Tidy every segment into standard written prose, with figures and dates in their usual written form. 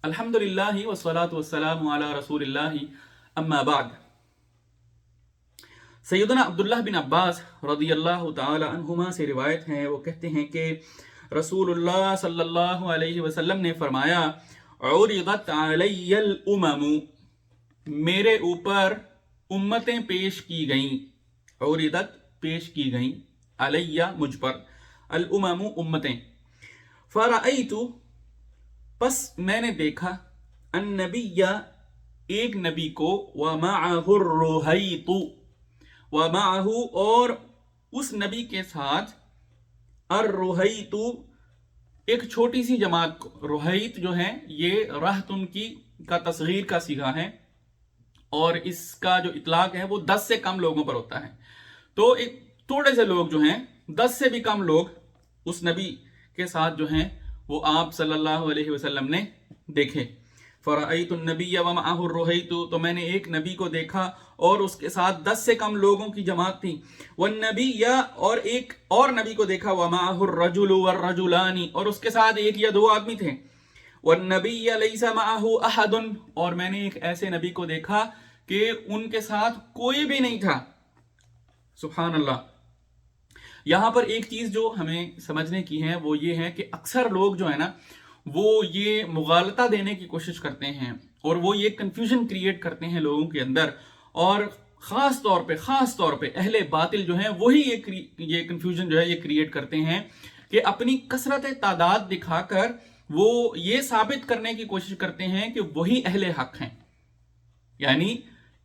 الحمدللہ والصلاۃ والسلام علی رسول اللہ اما بعد۔ سیدنا عبداللہ بن عباس رضی اللہ تعالی عنہما سے روایت ہے، وہ کہتے ہیں کہ رسول اللہ صلی اللہ علیہ وسلم نے فرمایا، عرضت علی الامم، میرے اوپر امتیں پیش کی گئیں، عرضت پیش کی گئیں، علیہ مجھ پر، الامم امتیں، فرأیت پس میں نے دیکھا، النبی ایک نبی کو، ومعہ الرہیط، ومعہ اور اس نبی کے ساتھ، الرہیط ایک چھوٹی سی جماعت کو، رہیط جو ہے یہ رہط ان کی کا تصغیر کا صیغہ ہے، اور اس کا جو اطلاق ہے وہ 10 سے کم لوگوں پر ہوتا ہے، تو ایک تھوڑے سے لوگ جو ہیں، 10 سے بھی کم لوگ اس نبی کے ساتھ جو ہیں وہ آپ صلی اللہ علیہ وسلم نے دیکھے۔ فرأیت النبی ومعہ الرہیط، تو میں نے ایک نبی کو دیکھا اور اس کے ساتھ 10 سے کم لوگوں کی جماعت تھی، والنبی اور ایک اور نبی کو دیکھا، ومعہ الرجل والرجلان اور اس کے ساتھ ایک یا دو آدمی تھے، والنبی لیس معہ احد اور میں نے ایک ایسے نبی کو دیکھا کہ ان کے ساتھ کوئی بھی نہیں تھا۔ سبحان اللہ۔ یہاں پر ایک چیز جو ہمیں سمجھنے کی ہے وہ یہ ہے کہ اکثر لوگ جو ہے نا وہ یہ مغالطہ دینے کی کوشش کرتے ہیں اور وہ یہ کنفیوژن کریٹ کرتے ہیں لوگوں کے اندر، اور خاص طور پہ اہل باطل جو ہیں وہی یہ کنفیوژن جو ہے یہ کریٹ کرتے ہیں کہ اپنی کثرت تعداد دکھا کر وہ یہ ثابت کرنے کی کوشش کرتے ہیں کہ وہی اہل حق ہیں، یعنی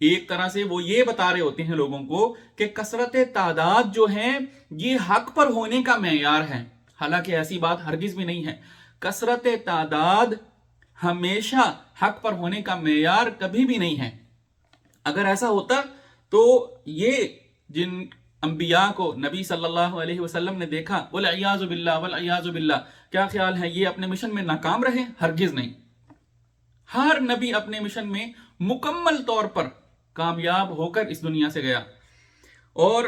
ایک طرح سے وہ یہ بتا رہے ہوتے ہیں لوگوں کو کہ کثرت تعداد جو ہے یہ حق پر ہونے کا معیار ہے، حالانکہ ایسی بات ہرگز بھی نہیں ہے۔ کثرت تعداد ہمیشہ حق پر ہونے کا معیار کبھی بھی نہیں ہے۔ اگر ایسا ہوتا تو یہ جن انبیاء کو نبی صلی اللہ علیہ وسلم نے دیکھا، والعیاذ باللہ والعیاذ باللہ، کیا خیال ہے یہ اپنے مشن میں ناکام رہے؟ ہرگز نہیں۔ ہر نبی اپنے مشن میں مکمل طور پر کامیاب ہو کر اس دنیا سے گیا، اور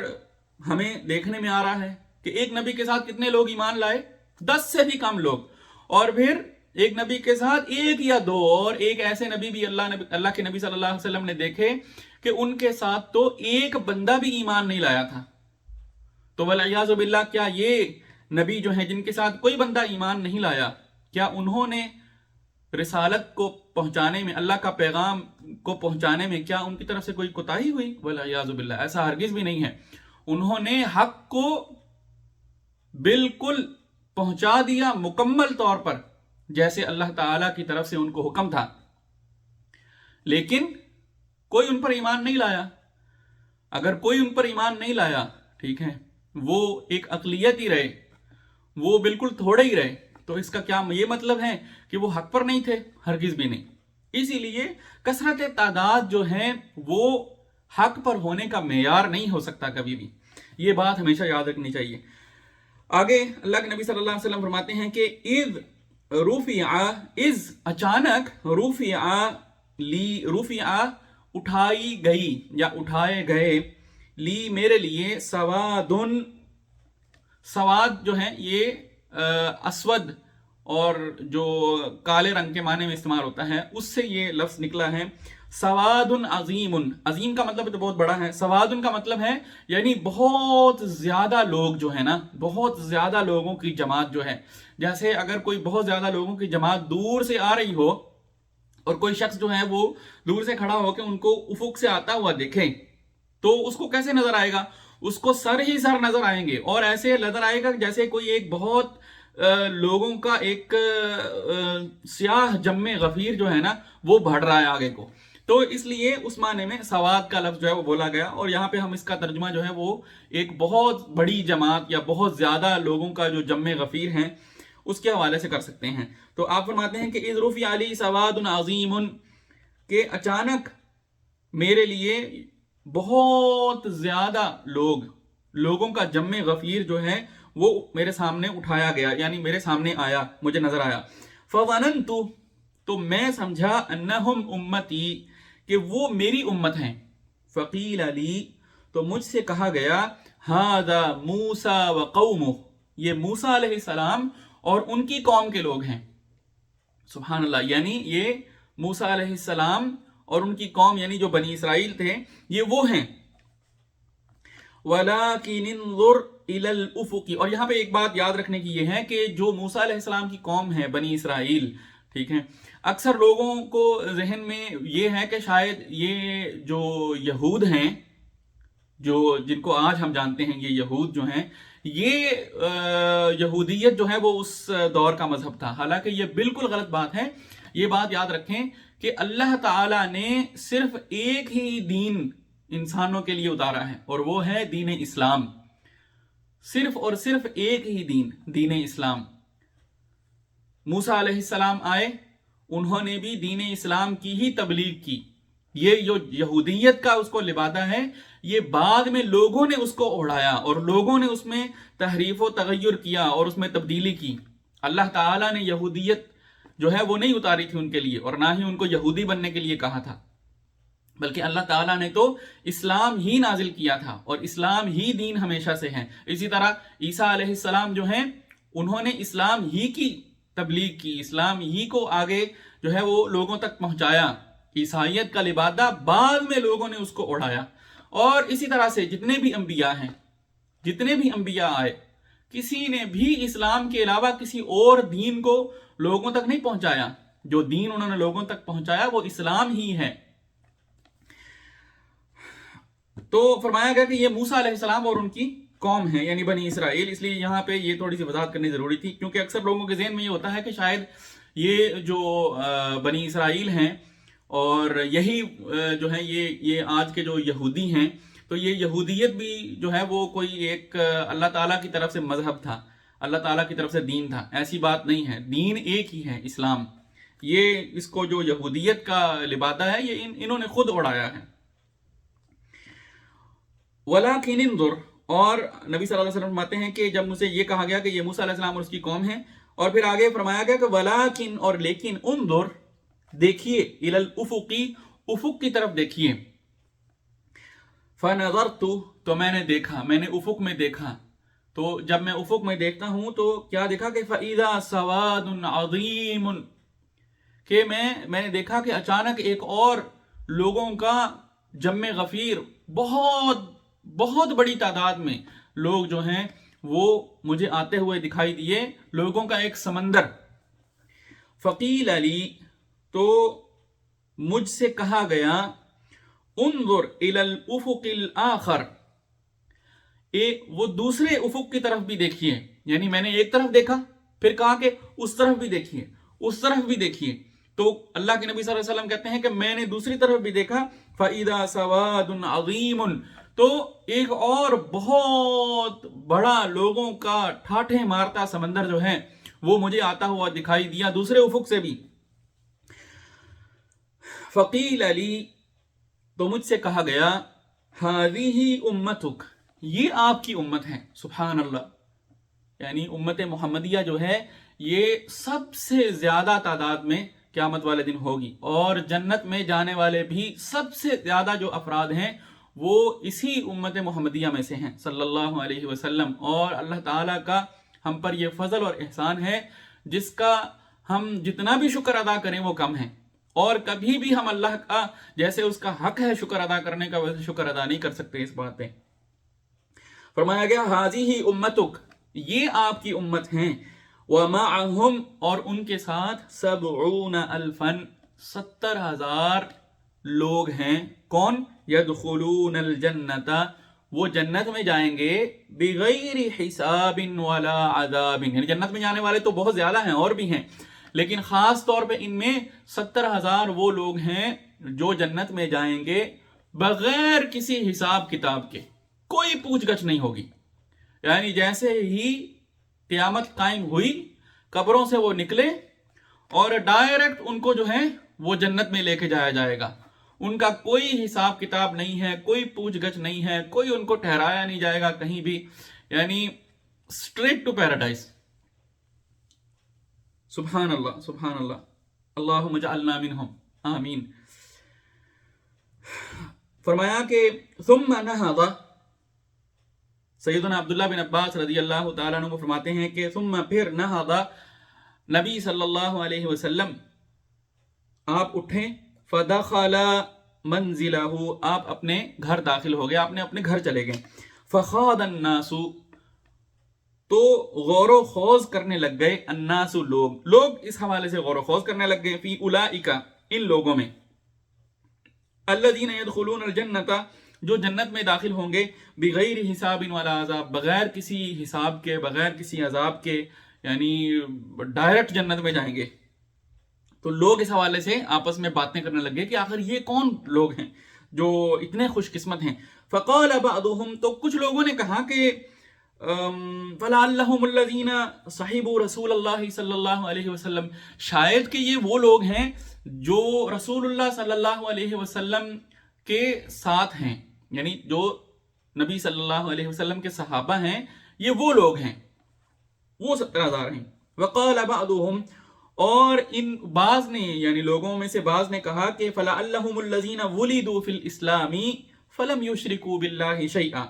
ہمیں دیکھنے میں آ رہا ہے کہ ایک نبی کے ساتھ کتنے لوگ ایمان لائے؟ 10 سے بھی کم لوگ، اور پھر ایک نبی کے ساتھ ایک یا دو، اور ایک ایسے نبی بھی اللہ کے نبی صلی اللہ علیہ وسلم نے دیکھے کہ ان کے ساتھ تو ایک بندہ بھی ایمان نہیں لایا تھا۔ تو والعیاذ باللہ، کیا یہ نبی جو ہیں جن کے ساتھ کوئی بندہ ایمان نہیں لایا، کیا انہوں نے رسالت کو پہنچانے میں، اللہ کا پیغام کو پہنچانے میں کیا ان کی طرف سے کوئی کوتاہی ہوئی؟ والعیاذ باللہ، ایسا ہرگز بھی نہیں ہے۔ انہوں نے حق کو بالکل پہنچا دیا مکمل طور پر، جیسے اللہ تعالیٰ کی طرف سے ان کو حکم تھا، لیکن کوئی ان پر ایمان نہیں لایا۔ اگر کوئی ان پر ایمان نہیں لایا، ٹھیک ہے، وہ ایک اقلیت ہی رہے، وہ بالکل تھوڑے ہی رہے، تو اس کا کیا یہ مطلب ہے کہ وہ حق پر نہیں تھے؟ ہرگز بھی نہیں۔ اسی لیے کثرت تعداد جو ہے وہ حق پر ہونے کا معیار نہیں ہو سکتا کبھی بھی، یہ بات ہمیشہ یاد رکھنی چاہیے۔ آگے اللہ کے نبی صلی اللہ علیہ وسلم فرماتے ہیں کہ اذ اچانک، رفع اٹھائی گئی یا اٹھائے گئے، لی میرے لیے، سواد جو ہے یہ اسود اور جو کالے رنگ کے معنی میں استعمال ہوتا ہے، اس سے یہ لفظ نکلا ہے۔ سواد عظیم، عظیم کا مطلب تو بہت بڑا ہے، سواد کا مطلب ہے یعنی بہت زیادہ لوگ جو ہے نا، بہت زیادہ لوگوں کی جماعت جو ہے، جیسے اگر کوئی بہت زیادہ لوگوں کی جماعت دور سے آ رہی ہو اور کوئی شخص جو ہے وہ دور سے کھڑا ہو کے ان کو افق سے آتا ہوا دیکھے، تو اس کو کیسے نظر آئے گا؟ اس کو سر ہی سر نظر آئیں گے، اور ایسے نظر آئے گا جیسے کوئی ایک بہت لوگوں کا ایک سیاہ جم غفیر جو ہے نا وہ بڑھ رہا ہے آگے کو، تو اس لیے اس معنی میں سواد کا لفظ جو ہے وہ بولا گیا، اور یہاں پہ ہم اس کا ترجمہ جو ہے وہ ایک بہت بڑی جماعت یا بہت زیادہ لوگوں کا جو جم غفیر ہیں اس کے حوالے سے کر سکتے ہیں۔ تو آپ فرماتے ہیں کہ اذ رفع علی سواد عظیم، کہ اچانک میرے لیے بہت زیادہ لوگوں کا جم غفیر جو ہے وہ میرے سامنے اٹھایا گیا، یعنی میرے سامنے آیا، مجھے نظر آیا۔ فظننت، تو میں سمجھا، انہم امتی، کہ وہ میری امت ہیں۔ فقیل لی، تو مجھ سے کہا گیا، ھذا موسیٰ وقومہ، یہ موسیٰ علیہ السلام اور ان کی قوم کے لوگ ہیں۔ سبحان اللہ، یعنی یہ موسیٰ علیہ السلام اور ان کی قوم یعنی جو بنی اسرائیل تھے یہ وہ ہیں. وَلَكِنِ انظُرْ إِلَى الْأُفُقِ. اور یہاں پہ ایک بات یاد رکھنے کی یہ ہے کہ جو موسیٰ علیہ السلام کی قوم ہے بنی اسرائیل، ٹھیک ہے، اکثر لوگوں کو ذہن میں یہ ہے کہ شاید یہ جو یہود ہیں، جو جن کو آج ہم جانتے ہیں یہ یہود جو ہیں، یہ یہودیت جو ہے وہ اس دور کا مذہب تھا. حالانکہ یہ بالکل غلط بات ہے. یہ بات یاد رکھیں کہ اللہ تعالیٰ نے صرف ایک ہی دین انسانوں کے لیے اتارا ہے اور وہ ہے دین اسلام. صرف اور صرف ایک ہی دین، دین اسلام. موسیٰ علیہ السلام آئے، انہوں نے بھی دین اسلام کی ہی تبلیغ کی. یہ جو یہودیت کا اس کو لبادہ ہے، یہ بعد میں لوگوں نے اس کو اڑایا اور لوگوں نے اس میں تحریف و تغیر کیا اور اس میں تبدیلی کی. اللہ تعالیٰ نے یہودیت جو ہے وہ نہیں اتاری تھی ان کے لیے، اور نہ ہی ان کو یہودی بننے کے لیے کہا تھا، بلکہ اللہ تعالیٰ نے تو اسلام ہی نازل کیا تھا اور اسلام ہی دین ہمیشہ سے ہے. اسی طرح عیسیٰ علیہ السلام جو ہیں، انہوں نے اسلام ہی کی تبلیغ کی، اسلام ہی کو آگے جو ہے وہ لوگوں تک پہنچایا. عیسائیت کا لبادہ بعد میں لوگوں نے اس کو اڑایا. اور اسی طرح سے جتنے بھی انبیاء ہیں، جتنے بھی انبیاء آئے، کسی نے بھی اسلام کے علاوہ کسی اور دین کو لوگوں تک نہیں پہنچایا. جو دین انہوں نے لوگوں تک پہنچایا وہ اسلام ہی ہے. تو فرمایا گیا کہ یہ موسیٰ علیہ السلام اور ان کی قوم ہے یعنی بنی اسرائیل. اس لیے یہاں پہ یہ تھوڑی سی وضاحت کرنی ضروری تھی، کیونکہ اکثر لوگوں کے ذہن میں یہ ہوتا ہے کہ شاید یہ جو بنی اسرائیل ہیں اور یہی جو ہے یہ آج کے جو یہودی ہیں، تو یہ یہودیت بھی جو ہے وہ کوئی ایک اللہ تعالیٰ کی طرف سے مذہب تھا، اللہ تعالیٰ کی طرف سے دین تھا. ایسی بات نہیں ہے، دین ایک ہی ہے، اسلام. یہ اس کو جو یہودیت کا لبادہ ہے یہ انہوں نے خود اڑایا ہے. وَلَكِنِ انظُرْ. اور نبی صلی اللہ علیہ وسلم فرماتے ہیں کہ جب مجھ سے یہ کہا گیا کہ یہ موسیٰ علیہ السلام اور اس کی قوم ہیں، اور پھر آگے فرمایا گیا کہ وَلَكِنْ اور لیکن انظُرْ دیکھیے إِلَى الْأُفُقِ افق کی طرف دیکھیے. فَنَظَرْتُ تو میں نے دیکھا، میں نے افق میں دیکھا. تو جب میں افق میں دیکھتا ہوں تو کیا دیکھا کہ فَإِذَا سَوَادٌ عَظِيمٌ کہ میں نے دیکھا کہ اچانک ایک اور لوگوں کا جمع غفیر، بہت بہت بڑی تعداد میں لوگ جو ہیں وہ مجھے آتے ہوئے دکھائی دیے، لوگوں کا ایک سمندر. فقیل علی تو مجھ سے کہا گیا انظر الی الافق الاخر وہ دوسرے افق کی طرف بھی دیکھیے. یعنی میں نے ایک طرف دیکھا، پھر کہا کہ اس طرف بھی دیکھیے، اس طرف بھی دیکھیے. تو اللہ کے نبی صلی اللہ علیہ وسلم کہتے ہیں کہ میں نے دوسری طرف بھی دیکھا. فَإِذَا سَوَادٌ عَظِيمٌ تو ایک اور بہت بڑا لوگوں کا ٹھاٹھے مارتا سمندر جو ہے وہ مجھے آتا ہوا دکھائی دیا دوسرے افق سے بھی. فقیل علی تو مجھ سے کہا گیا هَذِهِ أُمَّتُكَ یہ آپ کی امت ہے. سبحان اللہ. یعنی امت محمدیہ جو ہے یہ سب سے زیادہ تعداد میں قیامت والے دن ہوگی، اور جنت میں جانے والے بھی سب سے زیادہ جو افراد ہیں وہ اسی امت محمدیہ میں سے ہیں صلی اللہ علیہ وسلم. اور اللہ تعالیٰ کا ہم پر یہ فضل اور احسان ہے جس کا ہم جتنا بھی شکر ادا کریں وہ کم ہے، اور کبھی بھی ہم اللہ کا جیسے اس کا حق ہے شکر ادا کرنے کا ویسے شکر ادا نہیں کر سکتے اس بات پہ. فرمایا گیا ہذہ امتک یہ آپ کی امت ہیں، ومعہم اور ان کے ساتھ 70,000 70,000 لوگ ہیں. کون؟ یدخلون الجنت وہ جنت میں جائیں گے بغیر حساب ولا عذاب. یعنی جنت میں جانے والے تو بہت زیادہ ہیں اور بھی ہیں، لیکن خاص طور پہ ان میں 70,000 وہ لوگ ہیں جو جنت میں جائیں گے بغیر کسی حساب کتاب کے. کوئی پوچھ گچھ نہیں ہوگی. یعنی جیسے ہی قیامت قائم ہوئی قبروں سے وہ نکلے اور ڈائریکٹ ان کو جو ہے وہ جنت میں لے کے جایا جائے گا. ان کا کوئی حساب کتاب نہیں ہے، کوئی پوچھ گچھ نہیں ہے، کوئی ان کو ٹھہرایا نہیں جائے گا کہیں بھی. یعنی اسٹریٹ ٹو پیراڈائز. سبحان اللہ سبحان اللہ. اللہم اجعلنا منہم آمین. فرمایا کہ ثم نہض سیدنا عبداللہ بن عباس رضی اللہ تعالیٰ عنہ فرماتے ہیں کہ ثم پھر نہض نبی صلی اللہ علیہ وسلم آپ اٹھیں، فدخل منزلہ، آپ اپنے گھر داخل ہو گئے، آپ نے اپنے گھر چلے گئے، فخاض الناس، تو غور و خوض کرنے لگ گئے، الناس لوگ اس حوالے سے غور و خوض کرنے لگ گئے، فی اولئک، ان لوگوں میں، الذین یدخلون الجنۃ، جو جنت میں داخل ہوں گے، بغیر حساب ولا عذاب، بغیر کسی حساب کے، بغیر کسی عذاب کے، یعنی ڈائریکٹ جنت میں جائیں گے۔ تو لوگ اس حوالے سے آپس میں باتیں کرنے لگے کہ آخر یہ کون لوگ ہیں جو اتنے خوش قسمت ہیں۔ فقال بعضهم، تو کچھ لوگوں نے کہا کہ فلعلهم الذین صحبوا رسول اللہ صلی اللہ علیہ وسلم، شاید کہ یہ وہ لوگ ہیں جو رسول اللہ صلی اللہ علیہ وسلم کے ساتھ ہیں، یعنی جو نبی صلی اللہ علیہ وسلم کے صحابہ ہیں، یہ وہ لوگ ہیں، وہ 17,000 ہیں۔ وقال بعضهم، اور ان بعض نے، یعنی لوگوں میں سے بعض نے کہا کہ فلعلهم الذین ولدوا فی الاسلام فلم یشرکوا باللہ شیئا،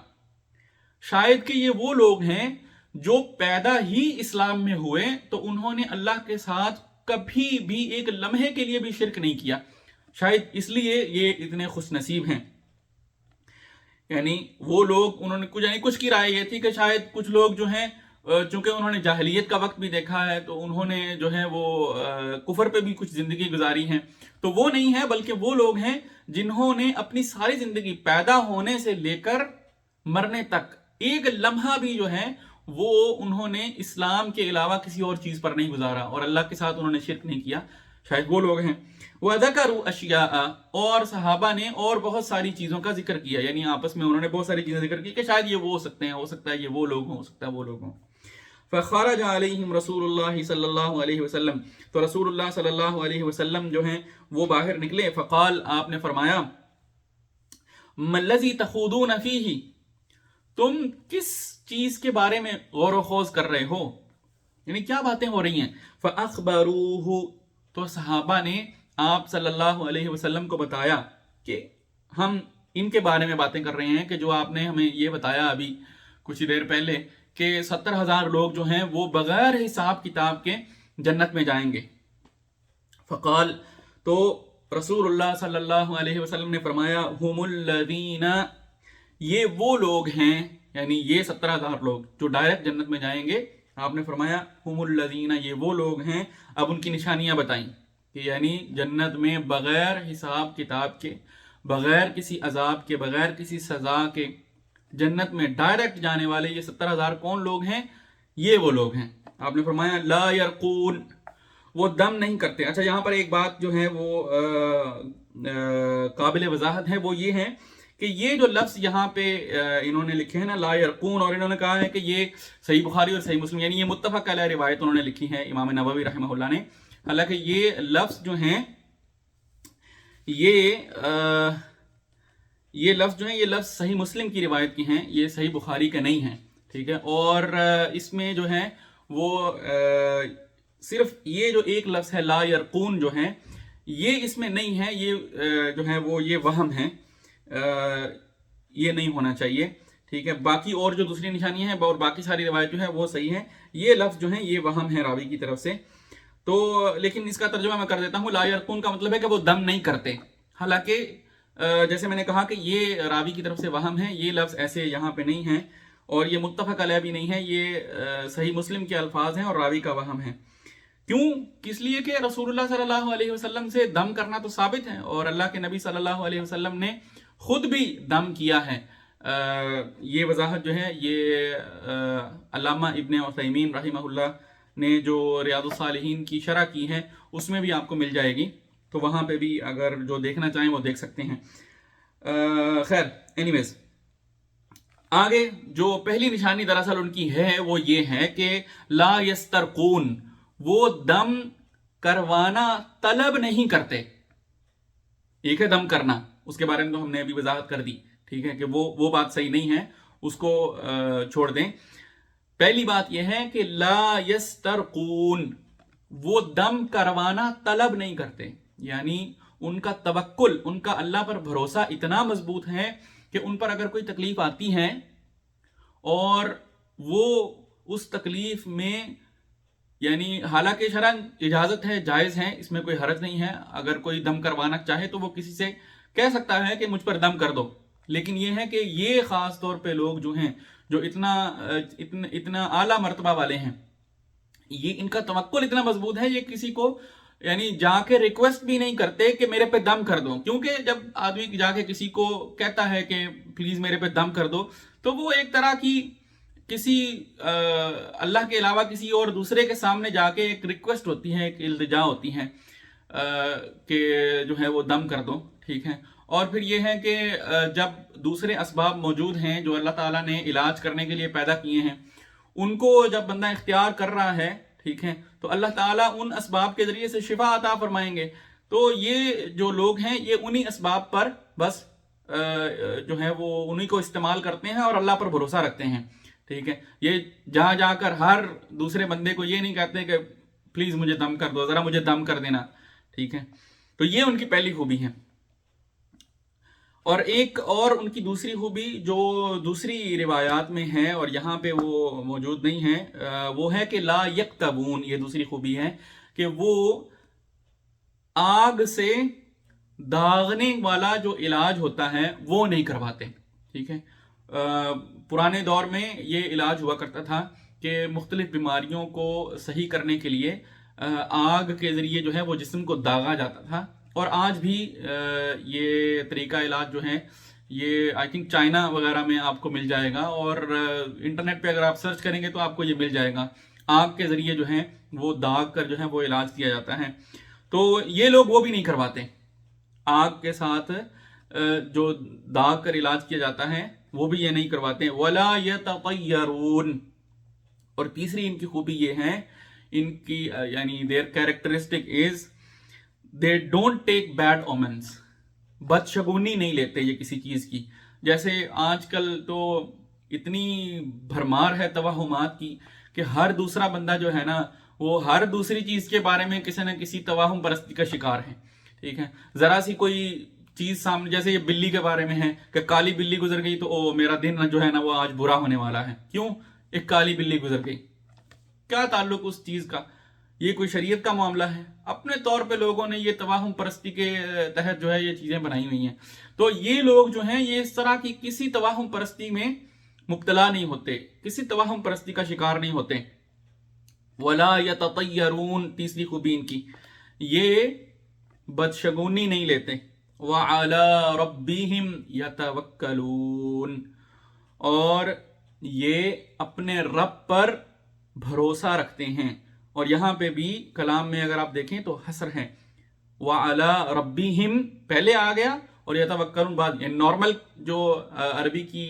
شاید کہ یہ وہ لوگ ہیں جو پیدا ہی اسلام میں ہوئے تو انہوں نے اللہ کے ساتھ کبھی بھی ایک لمحے کے لیے بھی شرک نہیں کیا، شاید اس لیے یہ اتنے خوش نصیب ہیں۔ یعنی وہ لوگ، انہوں نے کچھ کی رائے یہ تھی کہ شاید کچھ لوگ جو ہیں چونکہ انہوں نے جاہلیت کا وقت بھی دیکھا ہے تو انہوں نے جو ہے وہ کفر پہ بھی کچھ زندگی گزاری ہیں، تو وہ نہیں ہے، بلکہ وہ لوگ ہیں جنہوں نے اپنی ساری زندگی پیدا ہونے سے لے کر مرنے تک ایک لمحہ بھی جو ہے وہ انہوں نے اسلام کے علاوہ کسی اور چیز پر نہیں گزارا اور اللہ کے ساتھ انہوں نے شرک نہیں کیا، شاید وہ لوگ ہیں۔ وَذَكَرُوا أَشْيَاءَ، اور صحابہ نے اور بہت ساری چیزوں کا ذکر کیا، یعنی آپس میں انہوں نے بہت ساری چیزیں ذکر کی کہ شاید یہ وہ ہو سکتے ہیں، ہو سکتا ہے یہ وہ لوگ ہوں، ہو سکتا ہے وہ لوگ ہوں۔ فخرج علیہم رسول اللہ صلی اللہ علیہ وسلم، تو رسول اللہ صلی اللہ علیہ وسلم جو ہیں وہ باہر نکلے، فقال، آپ نے فرمایا، ما الذی تخوضون فیہ، تم کس چیز کے بارے میں غور و خوض کر رہے ہو، یعنی کیا باتیں ہو رہی ہیں۔ فاخبروہ، تو صحابہ نے آپ صلی اللہ علیہ وسلم کو بتایا کہ ہم ان کے بارے میں باتیں کر رہے ہیں کہ جو آپ نے ہمیں یہ بتایا ابھی کچھ دیر پہلے کہ 70,000 لوگ جو ہیں وہ بغیر حساب کتاب کے جنت میں جائیں گے۔ فقال، تو رسول اللہ صلی اللہ علیہ وسلم نے فرمایا، ہم الذین، یہ وہ لوگ ہیں، یعنی یہ 70,000 لوگ جو ڈائریکٹ جنت میں جائیں گے، آپ نے فرمایا ہم الذین، یہ وہ لوگ ہیں۔ اب ان کی نشانیاں بتائیں کہ یعنی جنت میں بغیر حساب کتاب کے، بغیر کسی عذاب کے، بغیر کسی سزا کے جنت میں ڈائریکٹ جانے والے یہ 70,000 کون لوگ ہیں؟ یہ وہ لوگ ہیں۔ آپ نے فرمایا لا یرقون، وہ دم نہیں کرتے۔ اچھا، یہاں پر ایک بات جو ہے وہ قابل وضاحت ہے، وہ یہ ہے کہ یہ جو لفظ یہاں پہ انہوں نے لکھے ہیں نا، لا یرقون، اور انہوں نے کہا ہے کہ یہ صحیح بخاری اور صحیح مسلم، یعنی یہ متفق علیہ روایت انہوں نے لکھی ہے امام نووی رحمہ اللہ نے، حالانکہ یہ لفظ جو ہیں یہ لفظ جو ہیں یہ لفظ صحیح مسلم کی روایت کی ہیں، یہ صحیح بخاری کے نہیں ہیں، ٹھیک ہے۔ اور اس میں جو ہے وہ صرف یہ جو ایک لفظ ہے لا یرقون جو ہے یہ اس میں نہیں ہے، یہ جو ہے وہ یہ وہم ہے، یہ نہیں ہونا چاہیے، ٹھیک ہے۔ باقی اور جو دوسری نشانیاں ہیں اور باقی ساری روایت جو ہے وہ صحیح ہے، یہ لفظ جو ہے یہ وہم ہے راوی کی طرف سے۔ تو لیکن اس کا ترجمہ میں کر دیتا ہوں، لا یرقون کا مطلب ہے کہ وہ دم نہیں کرتے، حالانکہ جیسے میں نے کہا کہ یہ راوی کی طرف سے وہم ہے، یہ لفظ ایسے یہاں پہ نہیں ہے اور یہ متفق علیہ بھی نہیں ہے، یہ صحیح مسلم کے الفاظ ہیں اور راوی کا وہم ہے۔ کیوں؟ اس لیے کہ رسول اللہ صلی اللہ علیہ وسلم سے دم کرنا تو ثابت ہے اور اللہ کے نبی صلی اللہ علیہ وسلم نے خود بھی دم کیا ہے۔ یہ وضاحت جو ہے یہ علامہ ابن عثیمین رحمہ اللہ نے جو ریاض الصالحین کی شرح کی ہے اس میں بھی آپ کو مل جائے گی، تو وہاں پہ بھی اگر جو دیکھنا چاہیں وہ دیکھ سکتے ہیں۔ خیر، اینیویز، آگے جو پہلی نشانی دراصل ان کی ہے وہ یہ ہے کہ لا یسترقون، وہ دم کروانا طلب نہیں کرتے۔ ایک ہے دم کرنا، اس کے بارے میں تو ہم نے ابھی وضاحت کر دی، ٹھیک ہے، کہ وہ بات صحیح نہیں ہے، اس کو چھوڑ دیں۔ پہلی بات یہ ہے کہ لا یسترقون، وہ دم کروانا طلب نہیں کرتے، یعنی ان کا توکل، ان کا اللہ پر بھروسہ اتنا مضبوط ہے کہ ان پر اگر کوئی تکلیف آتی ہے اور وہ اس تکلیف میں یعنی حالانکہ شرعاً اجازت ہے، جائز ہے، اس میں کوئی حرج نہیں ہے، اگر کوئی دم کروانا چاہے تو وہ کسی سے کہہ سکتا ہے کہ مجھ پر دم کر دو، لیکن یہ ہے کہ یہ خاص طور پہ لوگ جو ہیں جو اتنا اعلیٰ مرتبہ والے ہیں، یہ ان کا توکل اتنا مضبوط ہے، یہ کسی کو یعنی جا کے ریکویسٹ بھی نہیں کرتے کہ میرے پہ دم کر دو، کیونکہ جب آدمی جا کے کسی کو کہتا ہے کہ پلیز میرے پہ دم کر دو تو وہ ایک طرح کی کسی اللہ کے علاوہ کسی اور دوسرے کے سامنے جا کے ایک ریکویسٹ ہوتی ہے، ایک التجا ہوتی ہے کہ جو ہے وہ دم کر دو، ٹھیک ہے۔ اور پھر یہ ہے کہ جب دوسرے اسباب موجود ہیں جو اللہ تعالیٰ نے علاج کرنے کے لیے پیدا کیے ہیں، ان کو جب بندہ اختیار کر رہا ہے، ٹھیک ہے، تو اللہ تعالیٰ ان اسباب کے ذریعے سے شفا عطا فرمائیں گے۔ تو یہ جو لوگ ہیں یہ انہی اسباب پر بس جو ہے وہ انہی کو استعمال کرتے ہیں اور اللہ پر بھروسہ رکھتے ہیں، ٹھیک ہے۔ یہ جہاں جا کر ہر دوسرے بندے کو یہ نہیں کہتے کہ پلیز مجھے دم کر دو، ذرا مجھے دم کر دینا، ٹھیک ہے۔ تو یہ ان کی پہلی خوبی ہے۔ اور ایک اور ان کی دوسری خوبی جو دوسری روایات میں ہے اور یہاں پہ وہ موجود نہیں ہے، وہ ہے کہ لا یکتبون، یہ دوسری خوبی ہے کہ وہ آگ سے داغنے والا جو علاج ہوتا ہے وہ نہیں کرواتے، ٹھیک ہے۔ پرانے دور میں یہ علاج ہوا کرتا تھا کہ مختلف بیماریوں کو صحیح کرنے کے لیے آگ کے ذریعے جو ہے وہ جسم کو داغا جاتا تھا، اور آج بھی یہ طریقہ علاج جو ہے یہ آئی تھنک چائنا وغیرہ میں آپ کو مل جائے گا، اور انٹرنیٹ پہ اگر آپ سرچ کریں گے تو آپ کو یہ مل جائے گا۔ آگ کے ذریعے جو ہے وہ داغ کر جو ہے وہ علاج کیا جاتا ہے، تو یہ لوگ وہ بھی نہیں کرواتے۔ آگ کے ساتھ جو داغ کر علاج کیا جاتا ہے وہ بھی یہ نہیں کرواتے۔ ولا یتطیرون، اور تیسری ان کی خوبی یہ ہے، ان کی یعنی their characteristic is they don't take bad omens، بدشگونی نہیں لیتے یہ کسی چیز کی۔ جیسے آج کل تو اتنی بھرمار ہے توہمات کی کہ ہر دوسرا بندہ جو ہے نا وہ ہر دوسری چیز کے بارے میں کسی نہ کسی توہم پرستی کا شکار ہے، ٹھیک ہے۔ ذرا سی کوئی چیز سامنے، جیسے یہ بلی کے بارے میں ہے کہ کالی بلی گزر گئی تو میرا دن جو ہے نا وہ آج برا ہونے والا ہے، کیوں؟ ایک کالی بلی گزر گئی، کیا تعلق اس چیز کا؟ یہ کوئی شریعت کا معاملہ ہے؟ اپنے طور پہ لوگوں نے یہ توہم پرستی کے تحت جو ہے یہ چیزیں بنائی ہوئی ہیں۔ تو یہ لوگ جو ہیں یہ اس طرح کی کسی توہم پرستی میں مبتلا نہیں ہوتے، کسی توہم پرستی کا شکار نہیں ہوتے۔ ولا یتطیرون، تیسری خوبی ان کی، یہ بدشگونی نہیں لیتے۔ وعلی ربہم یتوکلون، اور یہ اپنے رب پر بھروسہ رکھتے ہیں۔ اور یہاں پہ بھی کلام میں اگر آپ دیکھیں تو حصر ہے، وعلی ربہم پہلے آ گیا اور یتوکلون بعد، یعنی نارمل جو عربی کی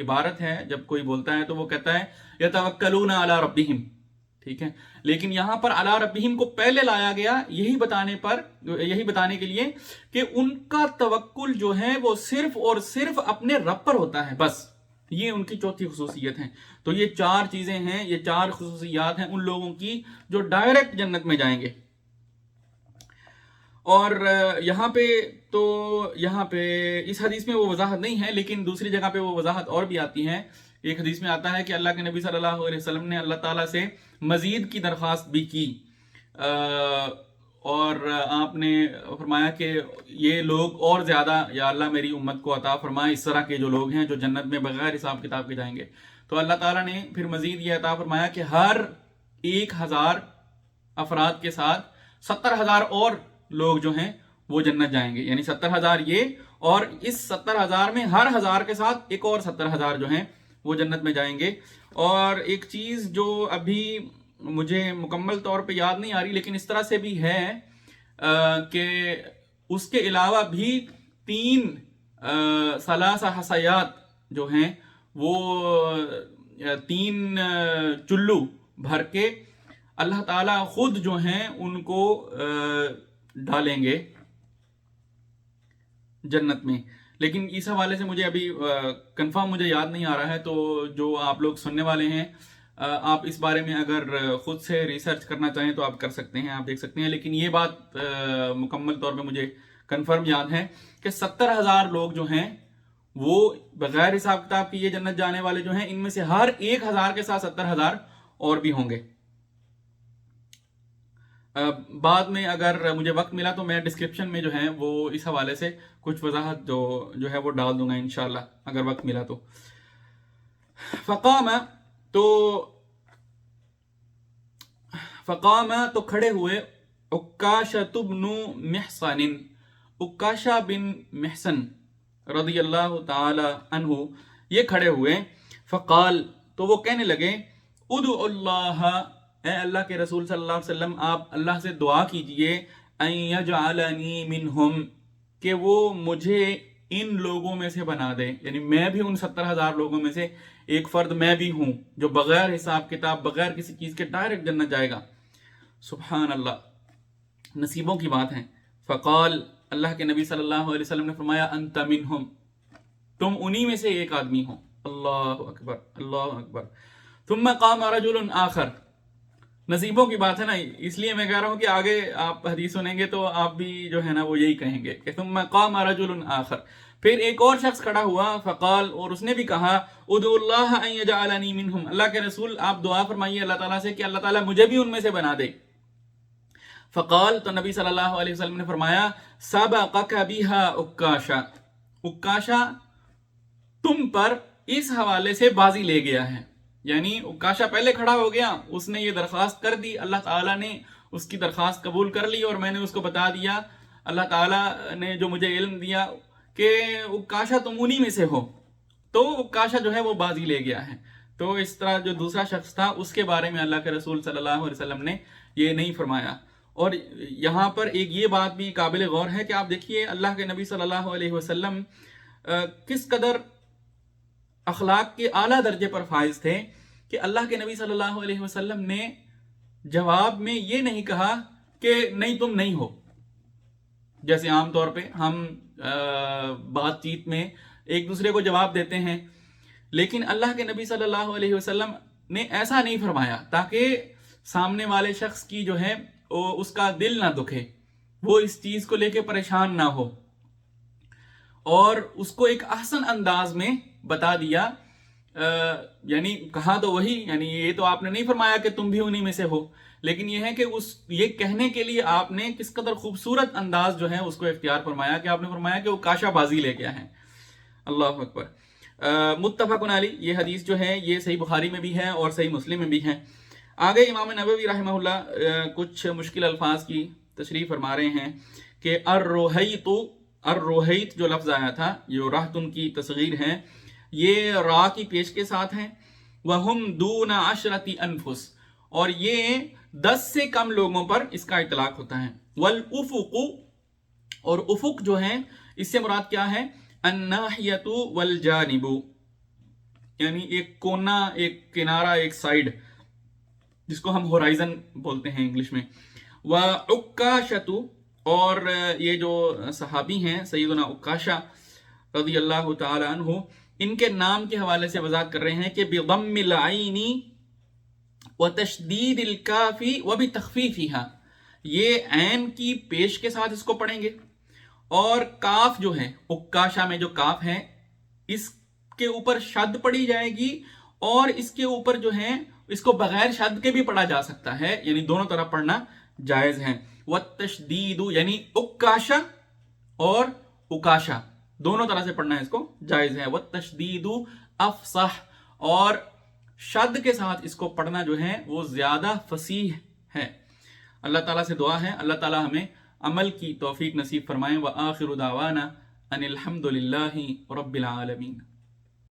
عبارت ہے جب کوئی بولتا ہے تو وہ کہتا ہے یتوکلون علی ربہم، ٹھیک ہے۔ لیکن یہاں پر علی ربہم کو پہلے لایا گیا یہی بتانے کے لیے کہ ان کا توکل جو ہے وہ صرف اور صرف اپنے رب پر ہوتا ہے، بس یہ ان کی چوتھی خصوصیت ہے۔ تو یہ چار چیزیں ہیں، یہ چار خصوصیات ہیں ان لوگوں کی جو ڈائریکٹ جنت میں جائیں گے۔ اور یہاں پہ اس حدیث میں وہ وضاحت نہیں ہے، لیکن دوسری جگہ پہ وہ وضاحت اور بھی آتی ہے۔ ایک حدیث میں آتا ہے کہ اللہ کے نبی صلی اللہ علیہ وسلم نے اللہ تعالیٰ سے مزید کی درخواست بھی کی، اور آپ نے فرمایا کہ یہ لوگ اور زیادہ یا اللہ میری امت کو عطا فرمائے اس طرح کے جو لوگ ہیں جو جنت میں بغیر حساب کتاب کے جائیں گے۔ تو اللہ تعالیٰ نے پھر مزید یہ عطا فرمایا کہ ہر 1000 افراد کے ساتھ 70,000 اور لوگ جو ہیں وہ جنت جائیں گے، یعنی 70,000 یہ، اور اس 70,000 میں ہر 1000 کے ساتھ ایک اور 70,000 جو ہیں وہ جنت میں جائیں گے۔ اور ایک چیز جو ابھی مجھے مکمل طور پہ یاد نہیں آ رہی لیکن اس طرح سے بھی ہے کہ اس کے علاوہ بھی 3 ثلاثہ حصیات جو ہیں وہ 3 چلو بھر کے اللہ تعالیٰ خود جو ہیں ان کو ڈالیں گے جنت میں۔ لیکن اس حوالے سے مجھے ابھی کنفرم مجھے یاد نہیں آ رہا ہے، تو جو آپ لوگ سننے والے ہیں آپ اس بارے میں اگر خود سے ریسرچ کرنا چاہیں تو آپ کر سکتے ہیں، آپ دیکھ سکتے ہیں۔ لیکن یہ بات مکمل طور پہ مجھے کنفرم یاد ہے کہ 70,000 لوگ جو ہیں وہ بغیر حساب کتاب کی یہ جنت جانے والے جو ہیں، ان میں سے ہر 1000 کے ساتھ 70,000 اور بھی ہوں گے۔ بعد میں اگر مجھے وقت ملا تو میں ڈسکرپشن میں جو ہے وہ اس حوالے سے کچھ وضاحت جو ہے وہ ڈال دوں گا انشاءاللہ اگر وقت ملا تو. فقام تو کھڑے ہوئے عکاشۃ بن محصن، عکاشہ بن محصن رضی اللہ تعالی عنہ یہ کھڑے ہوئے. فقال تو وہ کہنے لگے ادعو اللہ، اے اللہ کے رسول صلی اللہ علیہ وسلم آپ اللہ سے دعا کیجئے، ان یجعلنی منہم کہ وہ مجھے ان لوگوں میں سے بنا دے، یعنی میں بھی ان 70,000 لوگوں میں سے ایک فرد میں بھی ہوں جو بغیر حساب کتاب بغیر کسی چیز کے ڈائریکٹ جنت جائے گا. سبحان اللہ، نصیبوں کی بات ہے. فقال اللہ کے نبی صلی اللہ علیہ وسلم نے فرمایا انت منہم، تم انہی میں سے ایک آدمی ہو. اللہ اکبر اللہ اکبر. ثم قام رجل آخر، نصیبوں کی بات ہے نا، اس لیے میں کہہ رہا ہوں کہ آگے آپ حدیث سنیں گے تو آپ بھی جو ہے نا وہ یہی کہیں گے کہ ثم قام رجل آخر، پھر ایک اور شخص کھڑا ہوا. فقال اور اس نے بھی کہا ادعو اللہ ان یجعلنی منہم، اللہ کے رسول آپ دعا فرمائیے اللہ تعالیٰ سے کہ اللہ تعالیٰ مجھے بھی ان میں سے بنا دے. فقال تو نبی صلی اللہ علیہ وسلم نے فرمایا سبقک بہا عکاشہ، عکاشہ تم پر اس حوالے سے بازی لے گیا ہے. یعنی عکاشہ پہلے کھڑا ہو گیا، اس نے یہ درخواست کر دی، اللہ تعالیٰ نے اس کی درخواست قبول کر لی اور میں نے اس کو بتا دیا، اللہ تعالیٰ نے جو مجھے علم دیا کہ عکاشہ تم انہی میں سے ہو، تو عکاشہ جو ہے وہ بازی لے گیا ہے. تو اس طرح جو دوسرا شخص تھا اس کے بارے میں اللہ کے رسول صلی اللہ علیہ وسلم نے یہ نہیں فرمایا. اور یہاں پر ایک یہ بات بھی قابل غور ہے کہ آپ دیکھیے اللہ کے نبی صلی اللہ علیہ وسلم کس قدر اخلاق کے اعلیٰ درجے پر فائز تھے کہ اللہ کے نبی صلی اللہ علیہ وسلم نے جواب میں یہ نہیں کہا کہ نہیں تم نہیں ہو. جیسے عام طور پہ ہم بات چیت میں ایک دوسرے کو جواب دیتے ہیں، لیکن اللہ کے نبی صلی اللہ علیہ وسلم نے ایسا نہیں فرمایا تاکہ سامنے والے شخص کی جو ہے اس کا دل نہ دکھے، وہ اس چیز کو لے کے پریشان نہ ہو، اور اس کو ایک احسن انداز میں بتا دیا. یعنی کہا تو وہی، یعنی یہ تو آپ نے نہیں فرمایا کہ تم بھی انہی میں سے ہو، لیکن یہ ہے کہ یہ کہنے کے لیے آپ نے کس قدر خوبصورت انداز جو ہے اس کو اختیار فرمایا کہ آپ نے فرمایا کہ وہ عکاشہ بازی لے گیا ہے. اللہ اکبر. متفق علیہ، یہ حدیث جو ہے یہ صحیح بخاری میں بھی ہے اور صحیح مسلم میں بھی ہے. آگے امام نووی رحمہ اللہ کچھ مشکل الفاظ کی تشریح فرما رہے ہیں کہ الروحیت جو لفظ آیا تھا یہ راحتن کی تصغیر ہے، یہ را کی پیش کے ساتھ ہیں. وہم دون عشرۃ انفس، اور یہ 10 سے کم لوگوں پر اس کا اطلاق ہوتا ہے. والافق، اور افق جو ہے اس سے مراد کیا ہے؟ الناحیۃ والجانب، یعنی ایک کونا، ایک کنارہ، ایک سائیڈ، جس کو ہم ہورائزن بولتے ہیں انگلش میں. وعکاشۃ، اور یہ جو صحابی ہیں سیدنا عکاشہ رضی اللہ تعالی عنہ، ان کے نام کے حوالے سے وضاحت کر رہے ہیں کہ بضم العین وتشدید الکاف وبتخفیفها، یہ عین کی پیش کے ساتھ اس کو پڑھیں گے، اور کاف جو ہے عکاشہ میں جو کاف ہے اس کے اوپر شد پڑی جائے گی، اور اس کے اوپر جو ہے اس کو بغیر شد کے بھی پڑھا جا سکتا ہے، یعنی دونوں طرف پڑھنا جائز ہے. والتشدید یعنی عکاشہ اور عکاشہ دونوں طرح سے پڑھنا ہے اس کو جائز ہے. والتشدید افصح، اور شد کے ساتھ اس کو پڑھنا جو ہے وہ زیادہ فصیح ہے. اللہ تعالیٰ سے دعا ہے اللہ تعالیٰ ہمیں عمل کی توفیق نصیب فرمائیں. وآخر دعوانا ان الحمد للہ رب العالمین.